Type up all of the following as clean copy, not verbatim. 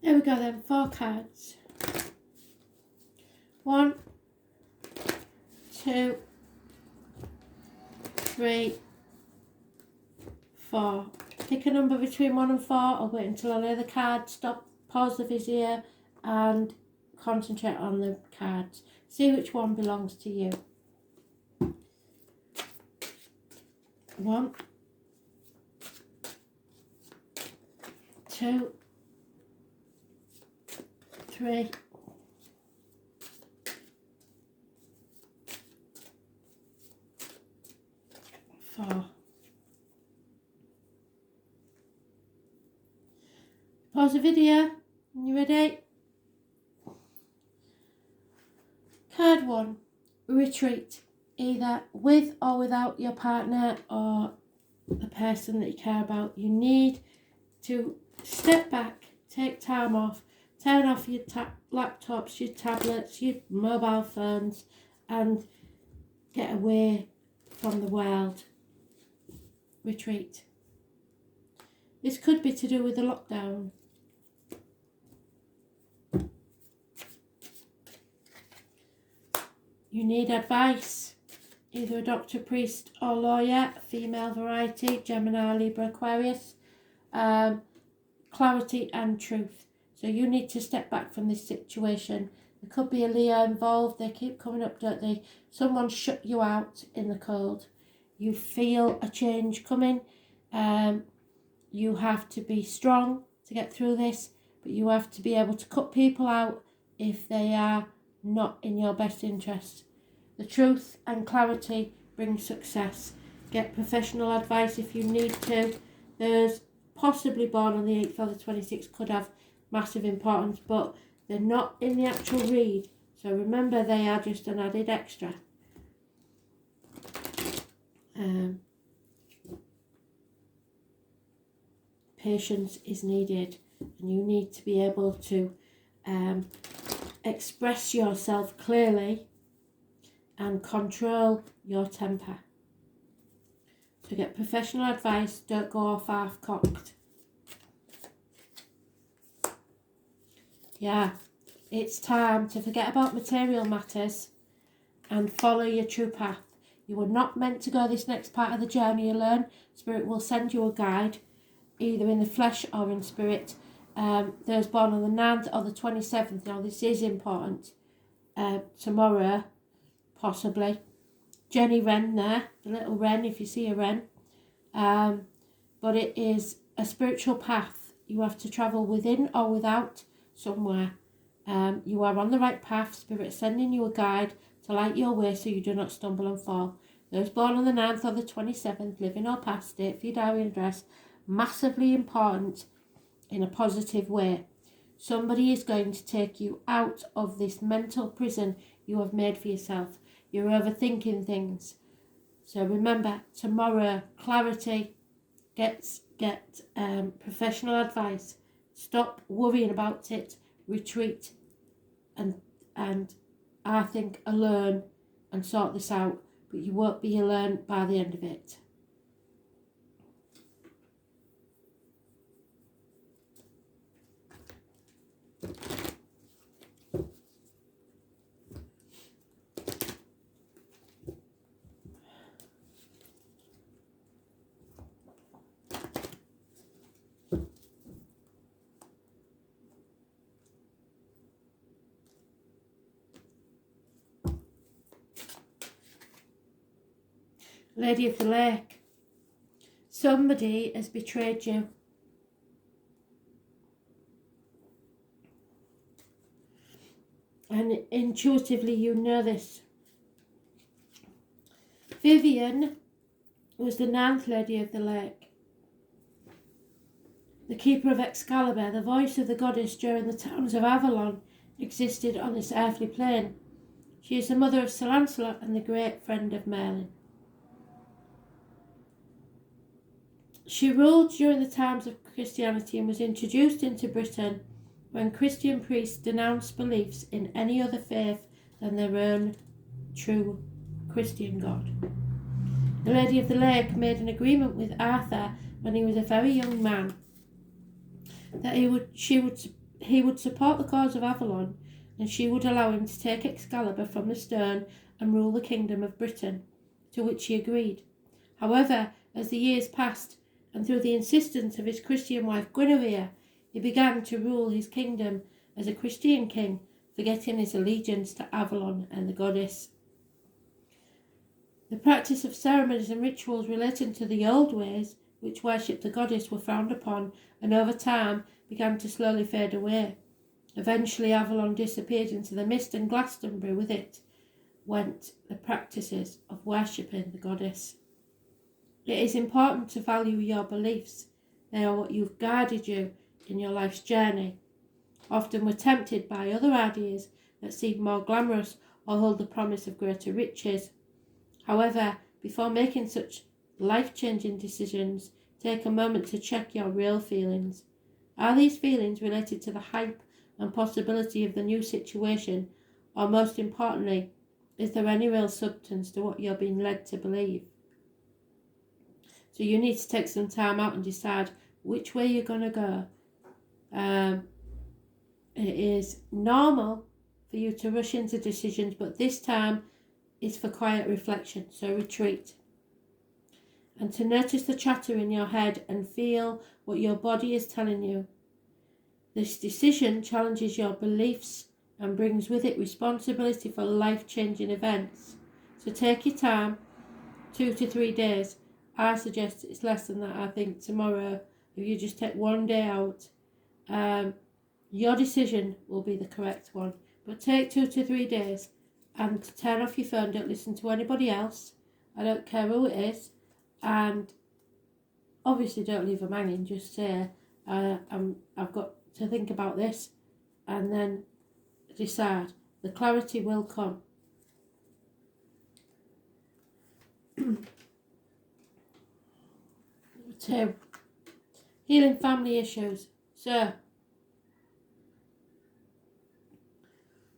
Here we go then, 4 cards. 1, 2, 3, 4. Pick a number between 1 and 4, or wait until I lay the card, stop, pause the video and concentrate on the cards. See which one belongs to you. 1, 2, 3, 4. Pause the video. You ready? Card 1. Retreat. Either with or without your partner or the person that you care about. You need to step back, take time off, turn off your laptops, your tablets, your mobile phones, and get away from the world. Retreat. This could be to do with the lockdown. You need advice. Either a doctor, priest or lawyer, female variety, Gemini, Libra, Aquarius. Clarity and truth. So you need to step back from this situation. There could be a Leo involved. They keep coming up, don't they? Someone shut you out in the cold. You feel a change coming. You have to be strong to get through this, but you have to be able to cut people out if they are not in your best interest. The truth and clarity bring success. Get professional advice if you need to. Those possibly born on the 8th or the 26th could have massive importance, but they're not in the actual read. So remember, they are just an added extra. Patience is needed, and you need to be able to express yourself clearly and control your temper. So get professional advice, don't go off half-cocked. Yeah, it's time to forget about material matters and follow your true path. You were not meant to go this next part of the journey alone. Spirit will send you a guide, either in the flesh or in spirit. Those born on the 9th or the 27th, now this is important. Tomorrow, possibly. Jenny Wren there, the little wren, if you see a wren. But it is a spiritual path. You have to travel within or without somewhere. You are on the right path. Spirit sending you a guide to light your way so you do not stumble and fall. Those born on the 9th or the 27th, living or past it, for your diary address, massively important in a positive way. Somebody is going to take you out of this mental prison you have made for yourself. You're overthinking things. So remember, tomorrow, clarity, get professional advice. Stop worrying about it. Retreat and I think alone and sort this out. But you won't be alone by the end of it. Lady of the Lake. Somebody has betrayed you. And intuitively you know this. Vivian was the 9th Lady of the Lake. The keeper of Excalibur, the voice of the goddess during the towns of Avalon, existed on this earthly plane. She is the mother of Sir Lancelot and the great friend of Merlin. She ruled during the times of Christianity and was introduced into Britain when Christian priests denounced beliefs in any other faith than their own true Christian God. The Lady of the Lake made an agreement with Arthur when he was a very young man that he would support the cause of Avalon, and she would allow him to take Excalibur from the stern and rule the kingdom of Britain, to which he agreed. However, as the years passed, and through the insistence of his Christian wife Guinevere, he began to rule his kingdom as a Christian king, forgetting his allegiance to Avalon and the goddess. The practice of ceremonies and rituals relating to the old ways, which worshipped the goddess, were frowned upon, and over time began to slowly fade away. Eventually Avalon disappeared into the mist, and Glastonbury with it went the practices of worshipping the goddess. It is important to value your beliefs. They are what you've guided you in your life's journey. Often we're tempted by other ideas that seem more glamorous or hold the promise of greater riches. However, before making such life-changing decisions, take a moment to check your real feelings. Are these feelings related to the hype and possibility of the new situation, or most importantly, is there any real substance to what you're being led to believe? So you need to take some time out and decide which way you're going to go. It is normal for you to rush into decisions, but this time is for quiet reflection, so retreat. And to notice the chatter in your head and feel what your body is telling you. This decision challenges your beliefs and brings with it responsibility for life-changing events. So take your time, 2 to 3 days. I suggest it's less than that. I think tomorrow, if you just take one day out, your decision will be the correct one. But take 2 to 3 days and turn off your phone. Don't listen to anybody else. I don't care who it is. And obviously don't leave them hanging. Just say, I've got to think about this, and then decide. The clarity will come. 2, healing family issues. So,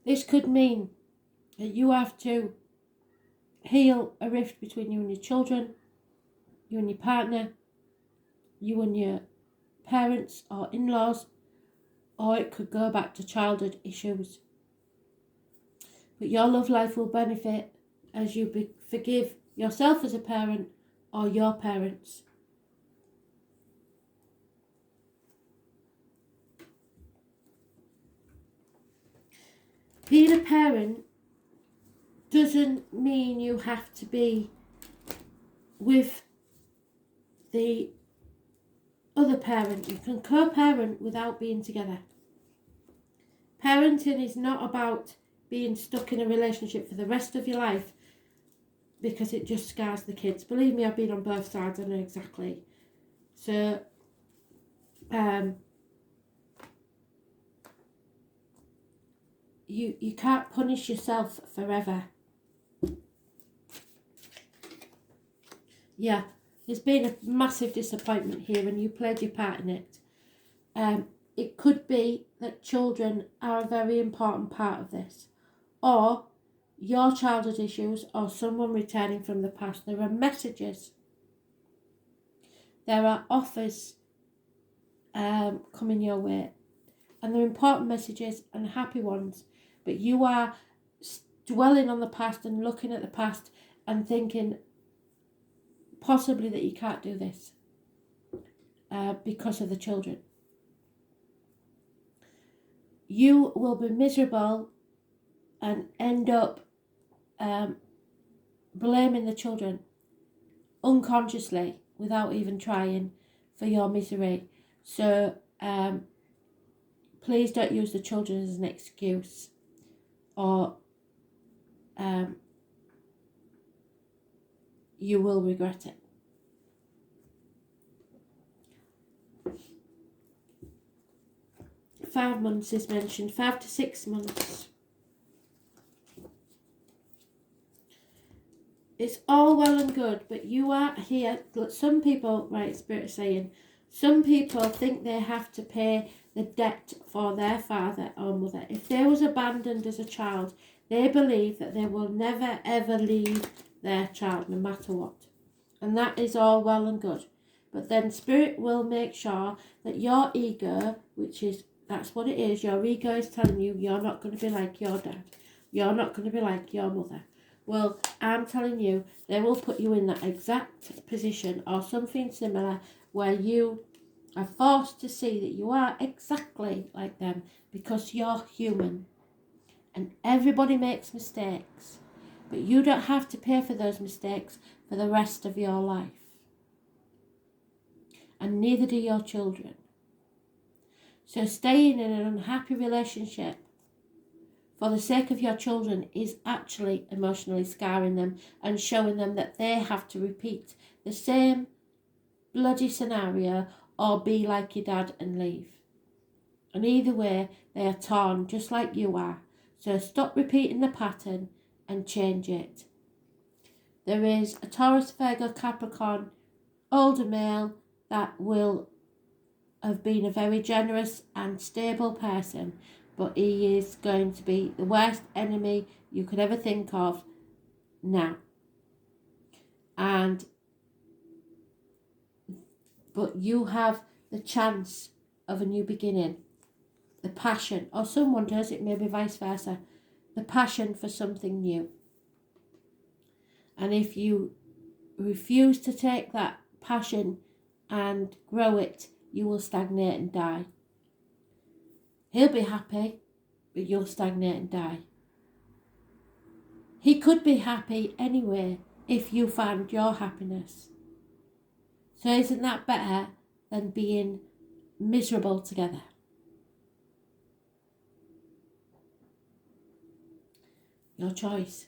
this could mean that you have to heal a rift between you and your children, you and your partner, you and your parents or in-laws, or it could go back to childhood issues. But your love life will benefit as you forgive yourself as a parent or your parents. Being a parent doesn't mean you have to be with the other parent. You can co-parent without being together. Parenting is not about being stuck in a relationship for the rest of your life because it just scars the kids. Believe me, I've been on both sides, I know exactly. So, you can't punish yourself forever. Yeah, there's been a massive disappointment here and you played your part in it. It could be that children are a very important part of this, or your childhood issues, or someone returning from the past. There are messages, there are offers coming your way, and they're important messages and happy ones, but you are dwelling on the past and looking at the past and thinking possibly that you can't do this because of the children. You will be miserable and end up blaming the children unconsciously without even trying for your misery. So please don't use the children as an excuse, or you will regret it. Five months is mentioned, 5 to 6 months. It's all well and good, but you are here. Some people, right, Spirit is saying, some people think they have to pay the debt for their father or mother. If they was abandoned as a child, they believe that they will never ever leave their child, no matter what. And that is all well and good. But then Spirit will make sure that your ego, which is That's what it is. Your ego is telling you you're not going to be like your dad. You're not going to be like your mother. Well, I'm telling you, they will put you in that exact position or something similar where you are forced to see that you are exactly like them because you're human. And everybody makes mistakes. But you don't have to pay for those mistakes for the rest of your life. And neither do your children. So staying in an unhappy relationship for the sake of your children is actually emotionally scarring them and showing them that they have to repeat the same bloody scenario or be like your dad and leave. And either way, they are torn just like you are. So stop repeating the pattern and change it. There is a Taurus, Virgo, Capricorn, older male that will have been a very generous and stable person, but he is going to be the worst enemy you could ever think of now. But you have the chance of a new beginning, the passion, or someone does, it may be vice versa, the passion for something new. And if you refuse to take that passion and grow it, you will stagnate and die. He'll be happy, but you'll stagnate and die. He could be happy anyway if you found your happiness. So isn't that better than being miserable together? Your choice.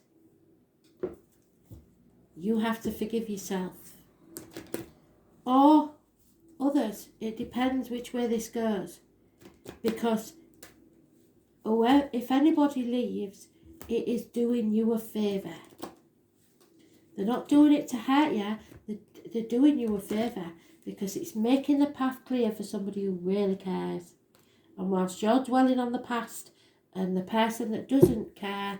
You have to forgive yourself. Or others. It depends which way this goes. Because if anybody leaves, it is doing you a favour. They're not doing it to hurt you. They're doing you a favour because it's making the path clear for somebody who really cares. And whilst you're dwelling on the past and the person that doesn't care,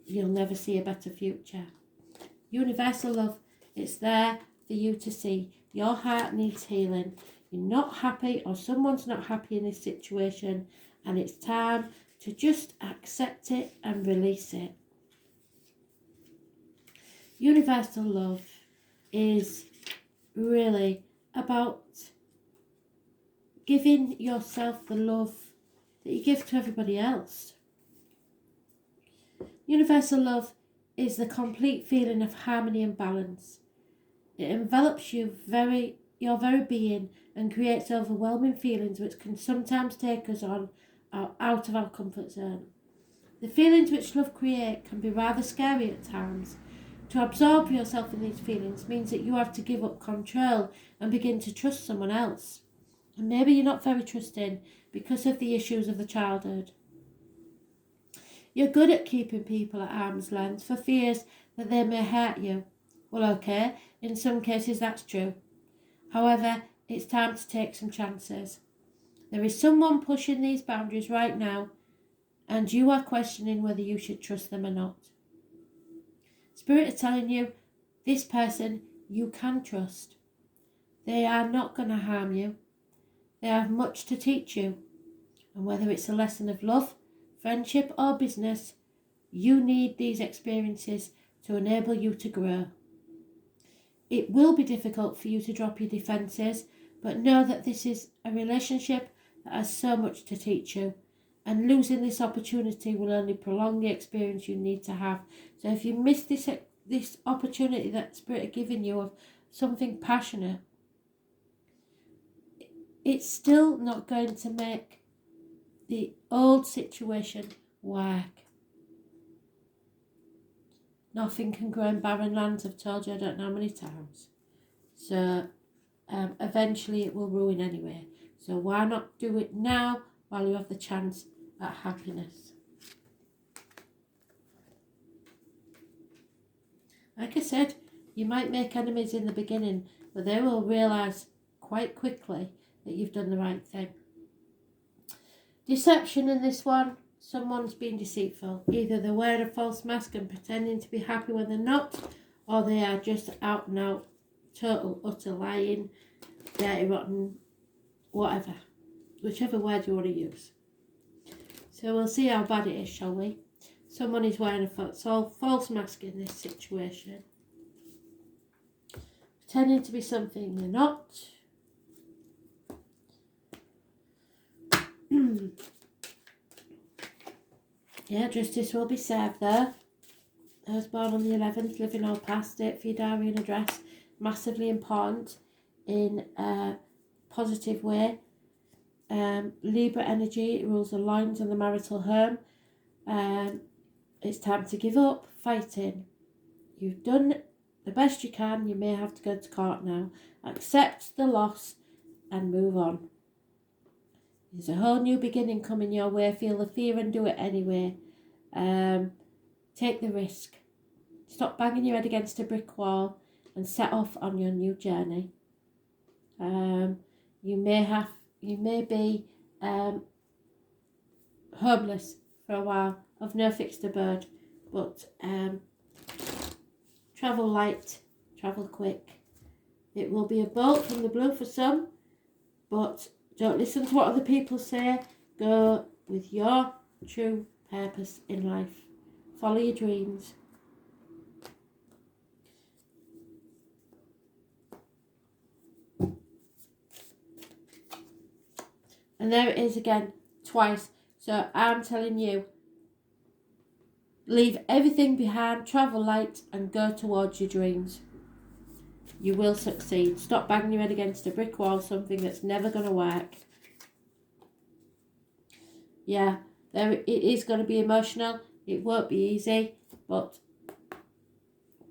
you'll never see a better future. Universal love, it's there for you to see. Your heart needs healing. You're not happy or someone's not happy in this situation, and it's time to just accept it and release it. Universal love is really about giving yourself the love that you give to everybody else. Universal love is the complete feeling of harmony and balance. It envelops your very being and creates overwhelming feelings which can sometimes take us on out of our comfort zone. The feelings which love creates can be rather scary at times. To absorb yourself in these feelings means that you have to give up control and begin to trust someone else. And maybe you're not very trusting because of the issues of the childhood. You're good at keeping people at arm's length for fears that they may hurt you. Well, okay, in some cases that's true. However, it's time to take some chances. There is someone pushing these boundaries right now, and you are questioning whether you should trust them or not. Spirit is telling you, this person you can trust. They are not going to harm you. They have much to teach you. And whether it's a lesson of love, friendship or business, you need these experiences to enable you to grow. It will be difficult for you to drop your defences, but know that this is a relationship that has so much to teach you. And losing this opportunity will only prolong the experience you need to have. So if you miss this opportunity that Spirit are giving you of something passionate, it's still not going to make the old situation work. Nothing can grow in barren lands, I've told you I don't know how many times. So eventually it will ruin anyway. So why not do it now while you have the chance at happiness? Like I said, you might make enemies in the beginning, but they will realise quite quickly that you've done the right thing. Deception in this one, someone's been deceitful. Either they're wearing a false mask and pretending to be happy when they're not, or they are just out and out, total, utter lying, dirty, rotten, whatever. whichever word you want to use. So we'll see how bad it is, shall we? Someone is wearing a false mask in this situation. Pretending to be something they're not. Yeah, justice will be served there. I was born on the 11th, living all past it for your diary and address. Massively important in a positive way. Libra energy rules the lines and the marital home. It's time to give up fighting. You've done the best you can. You may have to go to court now. Accept the loss and move on. There's a whole new beginning coming your way. Feel the fear and do it anyway. Take the risk. Stop banging your head against a brick wall and set off on your new journey. You may be homeless for a while, of no fixed abode, but travel light, travel quick. It will be a bolt from the blue for some, but don't listen to what other people say. Go with your true purpose in life. Follow your dreams. And there it is again, twice. So I'm telling you, leave everything behind, travel light, and go towards your dreams. You will succeed. Stop banging your head against a brick wall, something that's never going to work. Yeah, it is going to be emotional. It won't be easy, but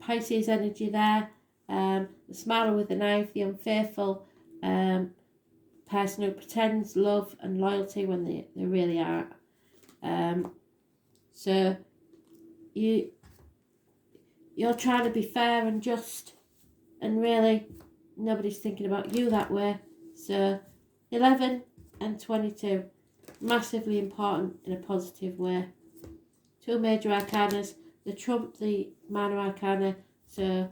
Pisces energy there. The smiler with the knife, the unfaithful person who pretends love and loyalty when they really aren't. So you're trying to be fair and just, and really nobody's thinking about you that way. So 11 and 22, massively important in a positive way. Two major arcanas, the trump, the minor arcana. So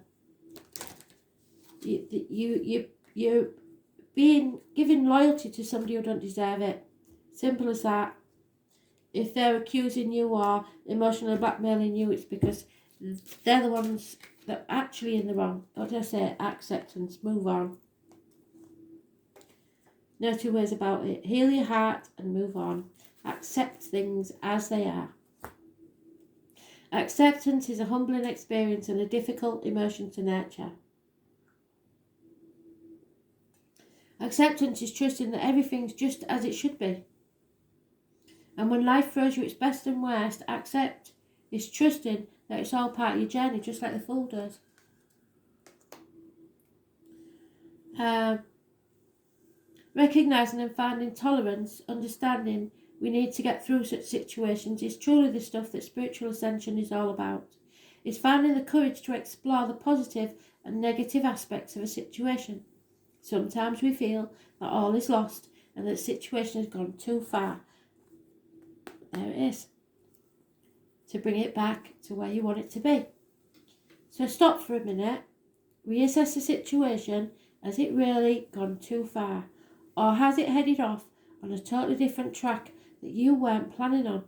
you're giving loyalty to somebody who don't deserve it. Simple as that. If they're accusing you or emotionally blackmailing you, it's because they're the ones that are actually in the wrong. What did I say? Acceptance. Move on. No two ways about it. Heal your heart and move on. Accept things as they are. Acceptance is a humbling experience and a difficult emotion to nurture. Acceptance is trusting that everything's just as it should be. And when life throws you its best and worst, accept is trusting that it's all part of your journey, just like the Fool does. Recognising and finding tolerance, understanding we need to get through such situations is truly the stuff that spiritual ascension is all about. It's finding the courage to explore the positive and negative aspects of a situation. Sometimes we feel that all is lost and that the situation has gone too far. There it is. To bring it back to where you want it to be. So stop for a minute, reassess the situation. Has it really gone too far? Or has it headed off on a totally different track that you weren't planning on?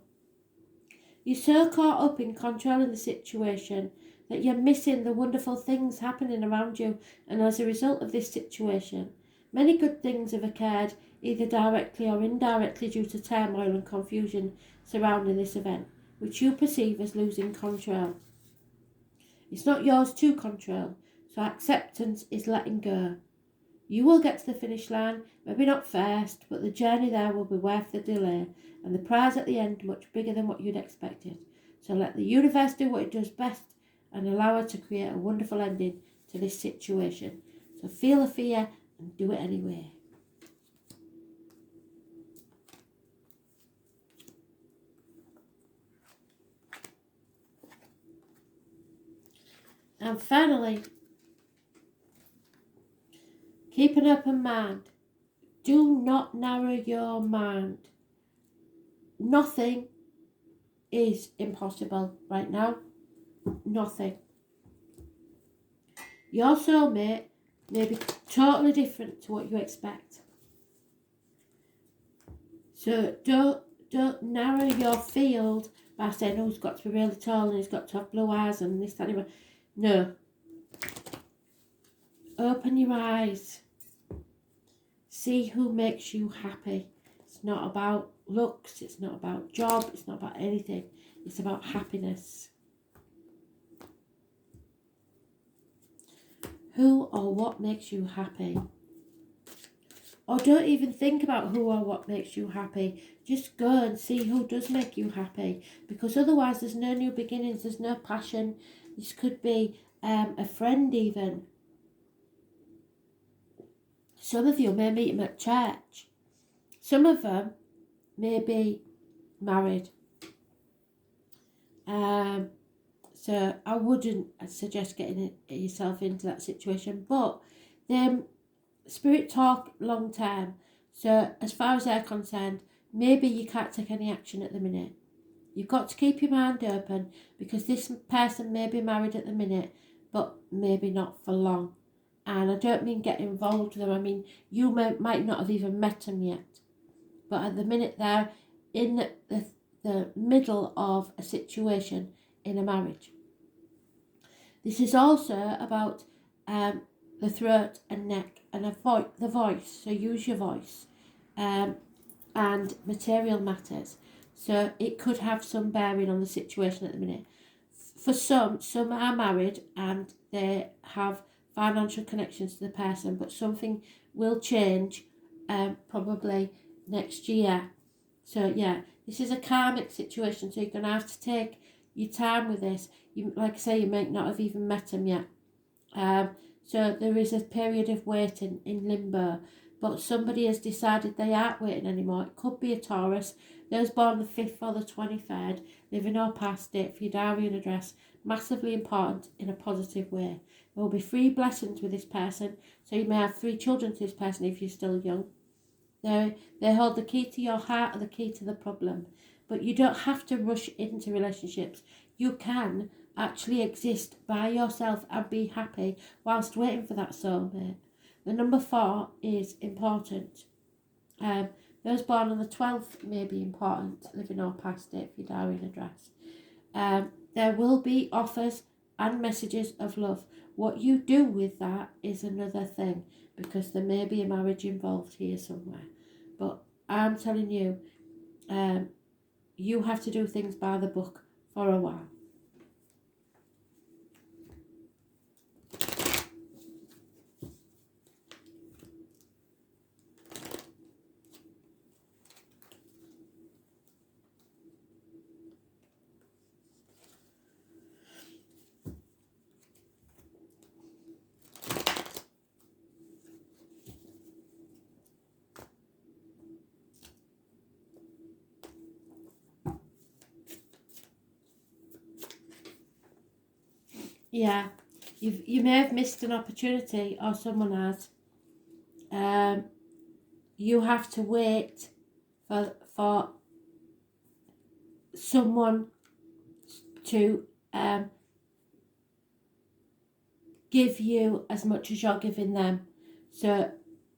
You're so caught up in controlling the situation that you're missing the wonderful things happening around you, and as a result of this situation, many good things have occurred, either directly or indirectly due to turmoil and confusion surrounding this event, which you perceive as losing control. It's not yours to control, so acceptance is letting go. You will get to the finish line, maybe not first, but the journey there will be worth the delay, and the prize at the end much bigger than what you'd expected. So let the universe do what it does best and allow her to create a wonderful ending to this situation. So feel the fear and do it anyway. And finally, keep an open mind. Do not narrow your mind. Nothing is impossible right now. Nothing. Your soulmate may be totally different to what you expect. So don't narrow your field by saying, oh, he's got to be really tall and he's got to have blue eyes and this, that, and that. No. Open your eyes. See who makes you happy. It's not about looks, it's not about job, it's not about anything. It's about happiness. Who or what makes you happy? Or don't even think about who or what makes you happy. Just go and see who does make you happy. Because otherwise there's no new beginnings, there's no passion. This could be a friend even. Some of you may meet them at church. Some of them may be married. So I wouldn't suggest getting yourself into that situation. But then spirit talk long term. So as far as they're concerned, maybe you can't take any action at the minute. You've got to keep your mind open because this person may be married at the minute, but maybe not for long. And I don't mean get involved with them. I mean, you might not have even met them yet. But at the minute they're in the middle of a situation in a marriage. This is also about the throat and neck and the voice. So use your voice and material matters. So it could have some bearing on the situation at the minute. For some are married and they have financial connections to the person, but something will change probably next year. So yeah, this is a karmic situation, so you're going to have to take your time with this. You, like I say, you might not have even met him yet. So there is a period of waiting in limbo, but somebody has decided they aren't waiting anymore. It could be a Taurus. Those born the 5th or the 23rd, living or past it for your diary and address, massively important in a positive way. There will be 3 blessings with this person, so you may have 3 children to this person if you're still young. They hold the key to your heart or the key to the problem. But you don't have to rush into relationships. You can actually exist by yourself and be happy whilst waiting for that soulmate. The number 4 is important. Those born on the 12th may be important, living or past it, for your diary and address. There will be offers and messages of love. What you do with that is another thing, because there may be a marriage involved here somewhere. But I'm telling you, you have to do things by the book for a while. Yeah, you may have missed an opportunity, or someone has. You have to wait for someone to give you as much as you're giving them. So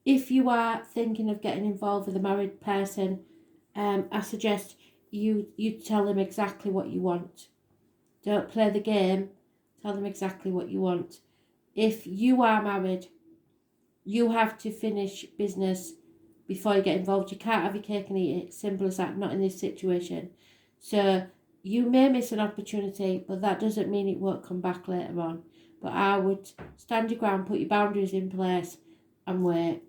if you are thinking of getting involved with a married person, I suggest you tell them exactly what you want. Don't play the game. Tell them exactly what you want. If you are married, you have to finish business before you get involved. You can't have your cake and eat it. Simple as that. Not in this situation. So you may miss an opportunity, but that doesn't mean it won't come back later on. But I would stand your ground, put your boundaries in place and wait.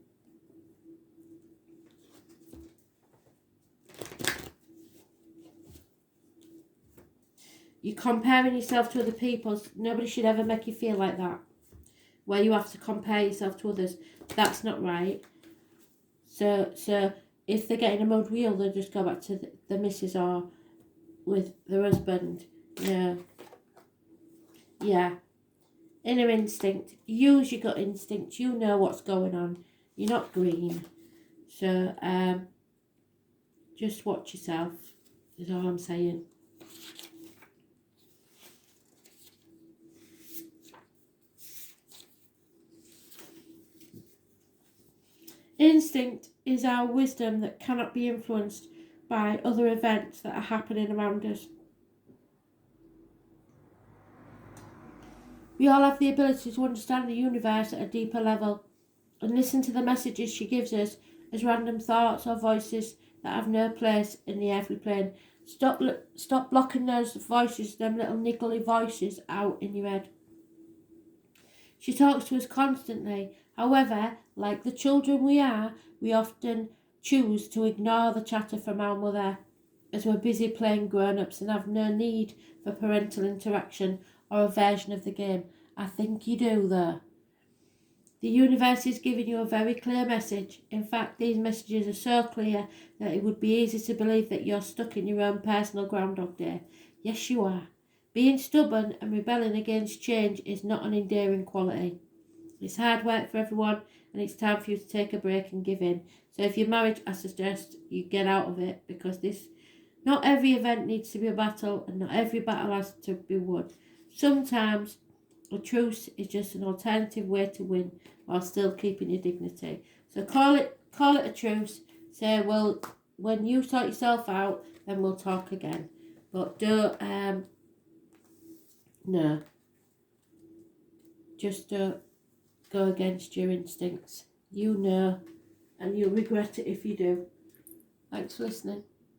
You're comparing yourself to other people. Nobody should ever make you feel like that, where you have to compare yourself to others. That's not right. So if they're getting a mud wheel, they'll just go back to the missus or with their husband. Yeah. Inner instinct. Use your gut instinct. You know what's going on. You're not green. So just watch yourself is all I'm saying. Instinct is our wisdom that cannot be influenced by other events that are happening around us. We all have the ability to understand the universe at a deeper level and listen to the messages she gives us as random thoughts or voices that have no place in the earthly plane. Stop blocking those voices, them little niggly voices out in your head. She talks to us constantly. However, like the children we are, we often choose to ignore the chatter from our mother as we're busy playing grown-ups and have no need for parental interaction or a version of the game. I think you do, though. The universe is giving you a very clear message. In fact, these messages are so clear that it would be easy to believe that you're stuck in your own personal Groundhog Day. Yes, you are. Being stubborn and rebelling against change is not an endearing quality. It's hard work for everyone, and it's time for you to take a break and give in. So if you're married, I suggest you get out of it, because not every event needs to be a battle, and not every battle has to be won. Sometimes a truce is just an alternative way to win while still keeping your dignity. So call it a truce. Say, well, when you sort yourself out, then we'll talk again. But don't no. Just don't go against your instincts. You know, and you'll regret it if you do. Thanks for listening.